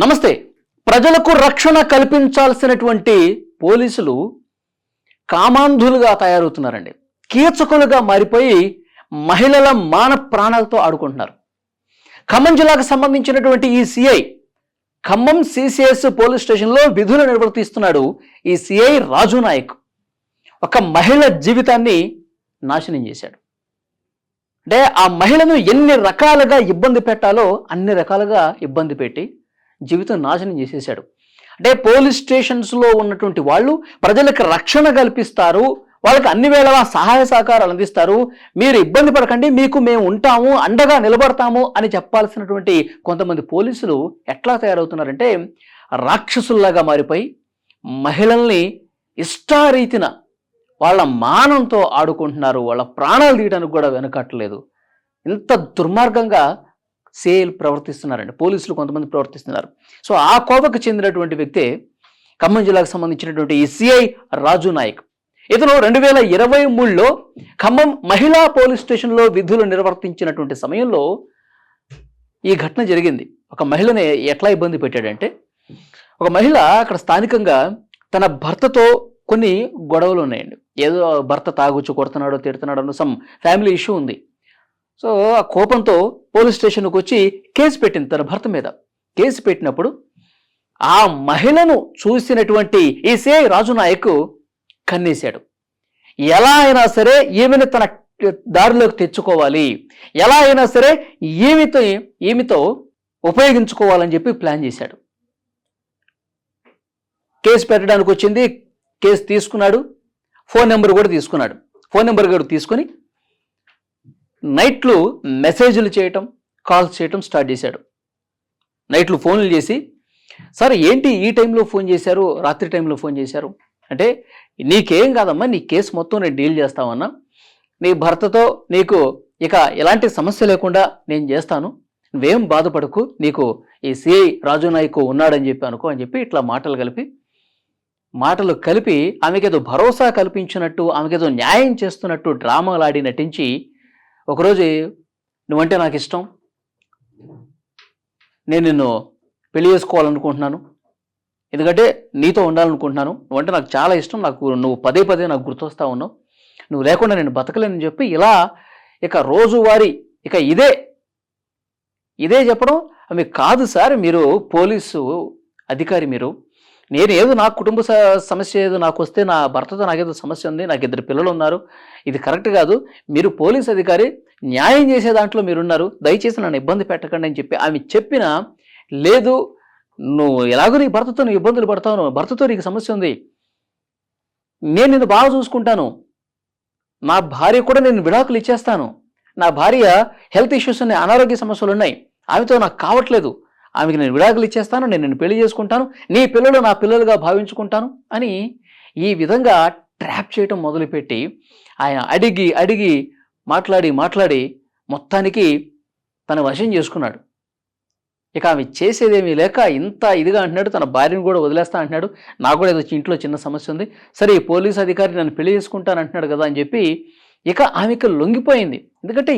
నమస్తే. ప్రజలకు రక్షణ కల్పించాల్సినటువంటి పోలీసులు కామాంధులుగా తయారవుతున్నారండి. కీచకులుగా మారిపోయి మహిళల మాన ప్రాణాలతో ఆడుకుంటున్నారు. ఖమ్మం జిల్లాకు సంబంధించినటువంటి ఈ సిఐ ఖమ్మం సిసిఎస్ పోలీస్ స్టేషన్లో విధులు నిర్వర్తిస్తున్నాడు. ఈ సిఐ రాజు నాయక్ ఒక మహిళ జీవితాన్ని నాశనం చేశాడు. అంటే ఆ మహిళను ఎన్ని రకాలుగా ఇబ్బంది పెట్టాలో అన్ని రకాలుగా ఇబ్బంది పెట్టి జీవితం నాశనం చేసేశాడు. అంటే పోలీస్ స్టేషన్స్లో ఉన్నటువంటి వాళ్ళు ప్రజలకు రక్షణ కల్పిస్తారు, వాళ్ళకి అన్ని వేళలా సహాయ సహకారాలు అందిస్తారు, మీరు ఇబ్బంది పడకండి, మీకు మేము ఉంటాము, అండగా నిలబడతాము అని చెప్పాల్సినటువంటి కొంతమంది పోలీసులు ఎట్లా తయారవుతున్నారంటే రాక్షసుల్లాగా మారిపోయి మహిళల్ని ఇష్టారీతిన వాళ్ళ మానంతో ఆడుకుంటున్నారు. వాళ్ళ ప్రాణాలు తీయడానికి కూడా వెనకట్టలేదు. ఇంత దుర్మార్గంగా సేల్ ప్రవర్తిస్తున్నారండి పోలీసులు, కొంతమంది ప్రవర్తిస్తున్నారు. సో ఆ కోవకు చెందినటువంటి వ్యక్తే ఖమ్మం జిల్లాకు సంబంధించినటువంటి ఈ సిఐ రాజు నాయక్. ఇతను 2023లో ఖమ్మం మహిళా పోలీస్ స్టేషన్లో విధులు నిర్వర్తించినటువంటి సమయంలో ఈ ఘటన జరిగింది. ఒక మహిళని ఎట్లా ఇబ్బంది పెట్టాడంటే, ఒక మహిళ అక్కడ స్థానికంగా తన భర్తతో కొన్ని గొడవలు ఉన్నాయండి. ఏదో భర్త తాగుచ్చు కొడుతున్నాడో తిడుతున్నాడో అన్న సమ్ ఫ్యామిలీ ఇష్యూ ఉంది. సో ఆ కోపంతో పోలీస్ స్టేషన్కి వచ్చి కేసు పెట్టింది తన భర్త మీద. కేసు పెట్టినప్పుడు ఆ మహిళను చూసినటువంటి ఈ సిఐ రాజు నాయక్ కన్నేశాడు. ఎలా అయినా సరే ఈమెను తన దారిలోకి తెచ్చుకోవాలి, ఎలా అయినా సరే ఈమెతో ఉపయోగించుకోవాలని చెప్పి ప్లాన్ చేశాడు. కేసు పెట్టడానికి వచ్చింది, కేసు తీసుకున్నాడు, ఫోన్ నెంబర్ కూడా తీసుకున్నాడు. ఫోన్ నెంబర్ కూడా తీసుకొని నైట్లు మెసేజ్లు చేయటం, కాల్స్ చేయటం స్టార్ట్ చేశాడు. నైట్లు ఫోన్లు చేసి, సార్ ఏంటి ఈ టైంలో ఫోన్ చేశారు, రాత్రి టైంలో ఫోన్ చేశారు అంటే, నీకేం కాదమ్మా, నీ కేసు మొత్తం నేను డీల్ చేస్తామన్నా, నీ భర్తతో నీకు ఇక ఎలాంటి సమస్య లేకుండా నేను చేస్తాను, నువ్వేం బాధపడకు, నీకు ఈ సిఐ రాజు నాయక్ ఉన్నాడని చెప్పి అనుకో అని చెప్పి ఇట్లా మాటలు కలిపి ఆమెకేదో భరోసా కల్పించినట్టు, ఆమెకేదో న్యాయం చేస్తున్నట్టు డ్రామాలాడి నటించి, ఒకరోజు నువ్వంటే నాకు ఇష్టం, నేను నిన్ను పెళ్లి చేసుకోవాలనుకుంటున్నాను, ఎందుకంటే నీతో ఉండాలనుకుంటున్నాను, నువ్వంటే నాకు చాలా ఇష్టం, నువ్వు పదే పదే నాకు గుర్తొస్తా ఉన్నావు, నువ్వు లేకుండా నేను బతకలేనని చెప్పి ఇలా ఇక రోజువారీ ఇక ఇదే చెప్పడం. ఆమె కాదు సార్, మీరు పోలీసు అధికారి, నేను ఏదో నా కుటుంబ సమస్య ఏదో నాకు వస్తే, నా భర్తతో నాకేదో సమస్య ఉంది, నాకు 2 పిల్లలు ఉన్నారు, ఇది కరెక్ట్ కాదు, మీరు పోలీస్ అధికారి, న్యాయం చేసే దాంట్లో మీరున్నారు, దయచేసి నన్ను ఇబ్బంది పెట్టకండి అని చెప్పి ఆమె చెప్పినా, లేదు నువ్వు ఎలాగో నీ భర్తతో నువ్వు ఇబ్బందులు పడతావు, భర్తతో నీకు సమస్య ఉంది, నేను నిన్ను బాగా చూసుకుంటాను, నా భార్య కూడా నేను విడాకులు ఇచ్చేస్తాను, నా భార్య హెల్త్ ఇష్యూస్ ఉన్నాయి, అనారోగ్య సమస్యలు ఉన్నాయి, ఆమెతో నాకు కావట్లేదు, ఆమెకి నేను విడాకులు ఇచ్చేస్తాను, నేను నిన్ను పెళ్లి చేసుకుంటాను, నీ పిల్లలు నా పిల్లలుగా భావించుకుంటాను అని ఈ విధంగా ట్రాప్ చేయటం మొదలుపెట్టి ఆయన అడిగి మాట్లాడి మొత్తానికి తన వశం చేసుకున్నాడు. ఇక ఆమె చేసేదేమీ లేక ఇంత ఇదిగా అంటున్నాడు, తన భార్యను కూడా వదిలేస్తా అంటున్నాడు, నాకు కూడా ఏదో ఇంట్లో చిన్న సమస్య ఉంది, సరే ఈ పోలీస్ అధికారి నన్ను పెళ్లి చేసుకుంటాను అంటున్నాడు కదా అని చెప్పి ఇక ఆమెకు లొంగిపోయింది. ఎందుకంటే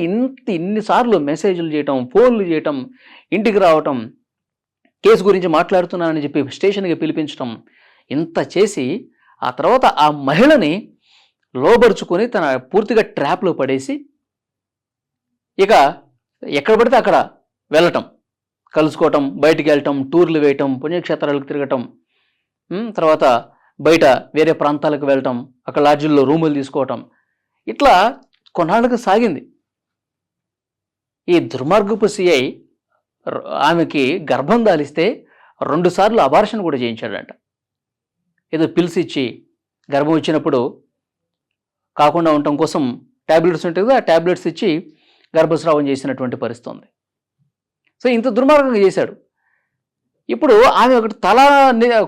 ఇన్నిసార్లు మెసేజ్లు చేయటం, ఫోన్లు చేయటం, ఇంటికి రావటం, కేసు గురించి మాట్లాడుతున్నానని చెప్పి స్టేషన్కి పిలిపించటం, ఇంత చేసి ఆ తర్వాత ఆ మహిళని లోబరుచుకొని తన పూర్తిగా ట్రాప్లో పడేసి ఇక ఎక్కడ పడితే అక్కడ వెళ్ళటం, కలుసుకోవటం, బయటికి వెళ్ళటం, టూర్లు వేయటం, పుణ్యక్షేత్రాలకు తిరగటం, తర్వాత బయట వేరే ప్రాంతాలకు వెళ్ళటం, అక్కడ లాడ్జిల్లో రూములు తీసుకోవటం, ఇట్లా కొన్నాళ్ళకు సాగింది. ఈ దుర్మార్గపు సిఐ ఆమెకి గర్భం దాలిస్తే 2 సార్లు అబార్షన్ కూడా చేయించాడంట. ఏదో పిల్స్ ఇచ్చి గర్భం వచ్చినప్పుడు కాకుండా ఉండటం కోసం ట్యాబ్లెట్స్ ఉంటాయి కదా, ఆ ట్యాబ్లెట్స్ ఇచ్చి గర్భస్రావం చేసినటువంటి పరిస్థితి ఉంది. సో ఇంత దుర్మార్గంగా చేశాడు. ఇప్పుడు ఆమె ఒకటి తల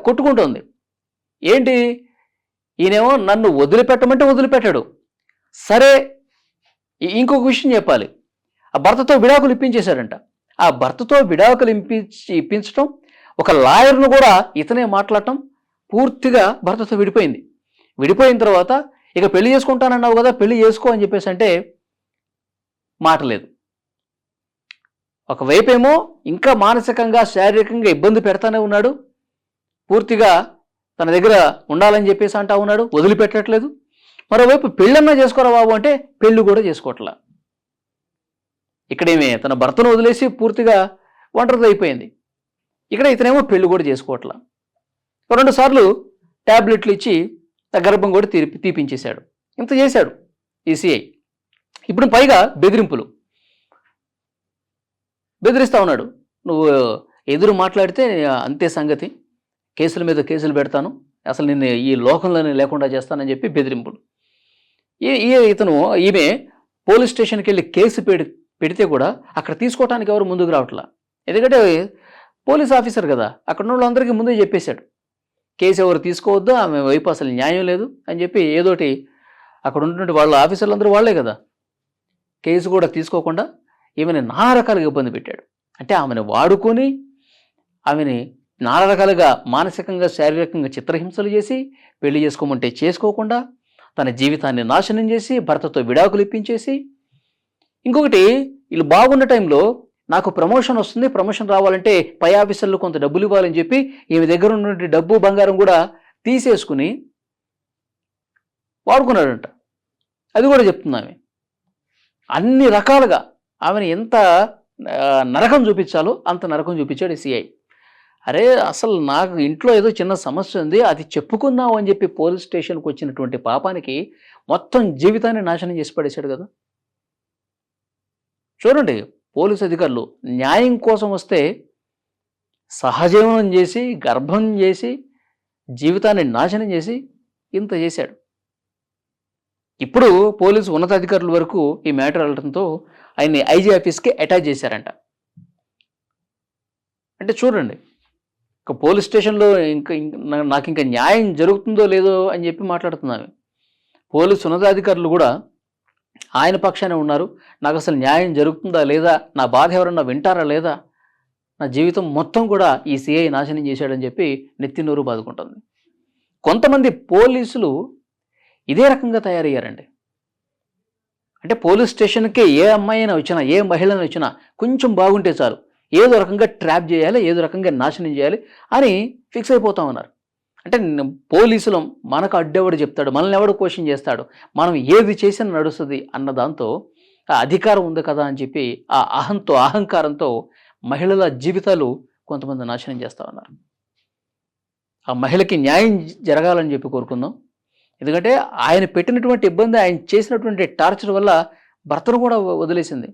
కొట్టుకుంటుంది, ఏంటి ఈయనేమో నన్ను వదిలిపెట్టమంటే వదిలిపెట్టాడు. సరే ఇంకొక విషయం చెప్పాలి, ఆ భర్తతో విడాకులు ఇప్పించేశాడంట. ఆ భర్తతో విడాకులు ఇప్పించటం, ఒక లాయర్ను కూడా ఇతనే మాట్లాడటం, పూర్తిగా భర్తతో విడిపోయింది. విడిపోయిన తర్వాత ఇక పెళ్లి చేసుకుంటానన్నావు కదా, పెళ్లి చేసుకో అని చెప్పేసి అంటే మాట లేదు. ఒకవైపేమో ఇంకా మానసికంగా శారీరకంగా ఇబ్బంది పెడతానే ఉన్నాడు, పూర్తిగా తన దగ్గర ఉండాలని చెప్పేసి అంటా ఉన్నాడు, వదిలిపెట్టట్లేదు. మరోవైపు పెళ్ళన్నా చేసుకోరా బాబు అంటే పెళ్ళి కూడా చేసుకోవట్లా. ఇక్కడేమే తన భర్తను వదిలేసి పూర్తిగా ఒంటరిది అయిపోయింది. ఇక్కడ ఇతనేమో పెళ్లి కూడా చేసుకోవట్లా. 2 సార్లు ట్యాబ్లెట్లు ఇచ్చి గర్భం కూడా తీపించేశాడు. ఇంత చేశాడు ఈ సిఐ. ఇప్పుడు పైగా బెదిరిస్తా ఉన్నాడు. నువ్వు ఎదురు మాట్లాడితే అంతే సంగతి, కేసుల మీద కేసులు పెడతాను, అసలు నిన్ను ఈ లోకంలోనే లేకుండా చేస్తానని చెప్పి బెదిరింపులు. ఈమె పోలీస్ స్టేషన్కి వెళ్ళి కేసు పెడితే కూడా అక్కడ తీసుకోవటానికి ఎవరు ముందుకు రావట్లా. ఎందుకంటే పోలీస్ ఆఫీసర్ కదా, అక్కడ ఉన్న వాళ్ళందరికీ ముందే చెప్పేశాడు కేసు ఎవరు తీసుకోవద్దు, ఆమె వైపు అసలు న్యాయం లేదు అని చెప్పి. ఏదోటి అక్కడ ఉన్నటువంటి వాళ్ళ ఆఫీసర్లు వాళ్ళే కదా, కేసు కూడా తీసుకోకుండా ఈమెను నానా రకాలుగా ఇబ్బంది పెట్టాడు. అంటే ఆమెను వాడుకొని ఆమెని నానా రకాలుగా మానసికంగా శారీరకంగా చిత్రహింసలు చేసి, పెళ్లి చేసుకోమంటే చేసుకోకుండా, తన జీవితాన్ని నాశనం చేసి, భర్తతో విడాకులు ఇప్పించేసి, ఇంకొకటి వీళ్ళు బాగున్న టైంలో నాకు ప్రమోషన్ వస్తుంది, ప్రమోషన్ రావాలంటే పై ఆఫీసర్లు కొంత డబ్బులు ఇవ్వాలని చెప్పి ఈమె దగ్గర ఉన్నటువంటి డబ్బు బంగారం కూడా తీసేసుకుని వాడుకున్నాడంట. అది కూడా చెప్తుంది. అన్ని రకాలుగా ఆమెను ఎంత నరకం చూపించాలో అంత నరకం చూపించాడు సిఐ. అరే అసలు నాకు ఇంట్లో ఏదో చిన్న సమస్య ఉంది, అది చెప్పుకుందాం అని చెప్పి పోలీస్ స్టేషన్కి వచ్చినటువంటి పాపానికి మొత్తం జీవితాన్ని నాశనం చేసి పడేశాడు కదా. చూడండి, పోలీసు అధికారులు న్యాయం కోసం వస్తే సహజీవనం చేసి, గర్భం చేసి, జీవితాన్ని నాశనం చేసి ఇంత చేశాడు. ఇప్పుడు పోలీసు ఉన్నతాధికారుల వరకు ఈ మ్యాటర్ వెళ్ళడంతో ఆయన్ని ఐజీ ఆఫీస్కి అటాచ్ చేశారంట. అంటే చూడండి, ఇంకా పోలీస్ స్టేషన్లో నాకు ఇంకా న్యాయం జరుగుతుందో లేదో అని చెప్పి మాట్లాడుతున్నాను. పోలీసు ఉన్నతాధికారులు కూడా ఆయన పక్షానే ఉన్నారు. నాకు అసలు న్యాయం జరుగుతుందా లేదా, నా బాధ ఎవరన్నా వింటారా లేదా, నా జీవితం మొత్తం కూడా ఈ సిఐ నాశనం చేశాడని చెప్పి నెత్తినోరు బాదుకుంటుంది. కొంతమంది పోలీసులు ఇదే రకంగా తయారయ్యారండి. అంటే పోలీస్ స్టేషన్కి ఏ అమ్మాయి అయినా వచ్చినా, ఏ మహిళను వచ్చినా కొంచెం బాగుంటే చాలు, ఏదో రకంగా ట్రాప్ చేయాలి, ఏదో రకంగా నాశనం చేయాలి అని ఫిక్స్ అయిపోతా ఉన్నారు. అంటే పోలీసులు మనకు అడ్డెవడు చెప్తాడు, మనల్ని ఎవడు క్వశ్చన్ చేస్తాడు, మనం ఏది చేసినా నడుస్తుంది అన్న దాంతో ఆ అధికారం ఉంది కదా అని చెప్పి ఆ అహంకారంతో మహిళల జీవితాలు కొంతమంది నాశనం చేస్తూ ఉన్నారు. ఆ మహిళకి న్యాయం జరగాలని చెప్పి కోరుకుందాం. ఎందుకంటే ఆయన పెట్టినటువంటి ఇబ్బంది, ఆయన చేసినటువంటి టార్చర్ వల్ల భర్తను కూడా వదిలేసింది.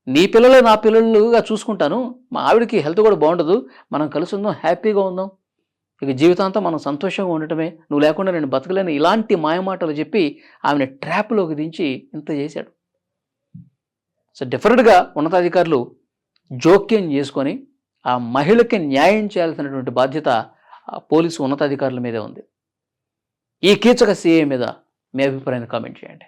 నీ పిల్లలే నా పిల్లలుగా చూసుకుంటాను, మా ఆవిడకి హెల్త్ కూడా బాగుండదు, మనం కలిసి ఉందాం, హ్యాపీగా ఉందాం, ఇక జీవితాంతం మనం సంతోషంగా ఉండటమే, నువ్వు లేకుండా నేను బతకలేను, ఇలాంటి మాయమాటలు చెప్పి ఆమెను ట్రాప్లోకి దించి ఇంత చేశాడు. సో డెఫినెట్గా ఉన్నతాధికారులు జోక్యం చేసుకొని ఆ మహిళకి న్యాయం చేయాల్సినటువంటి బాధ్యత పోలీసు ఉన్నతాధికారుల మీదే ఉంది. ఈ కీచక సిఐ మీద మీ అభిప్రాయాన్ని కామెంట్ చేయండి.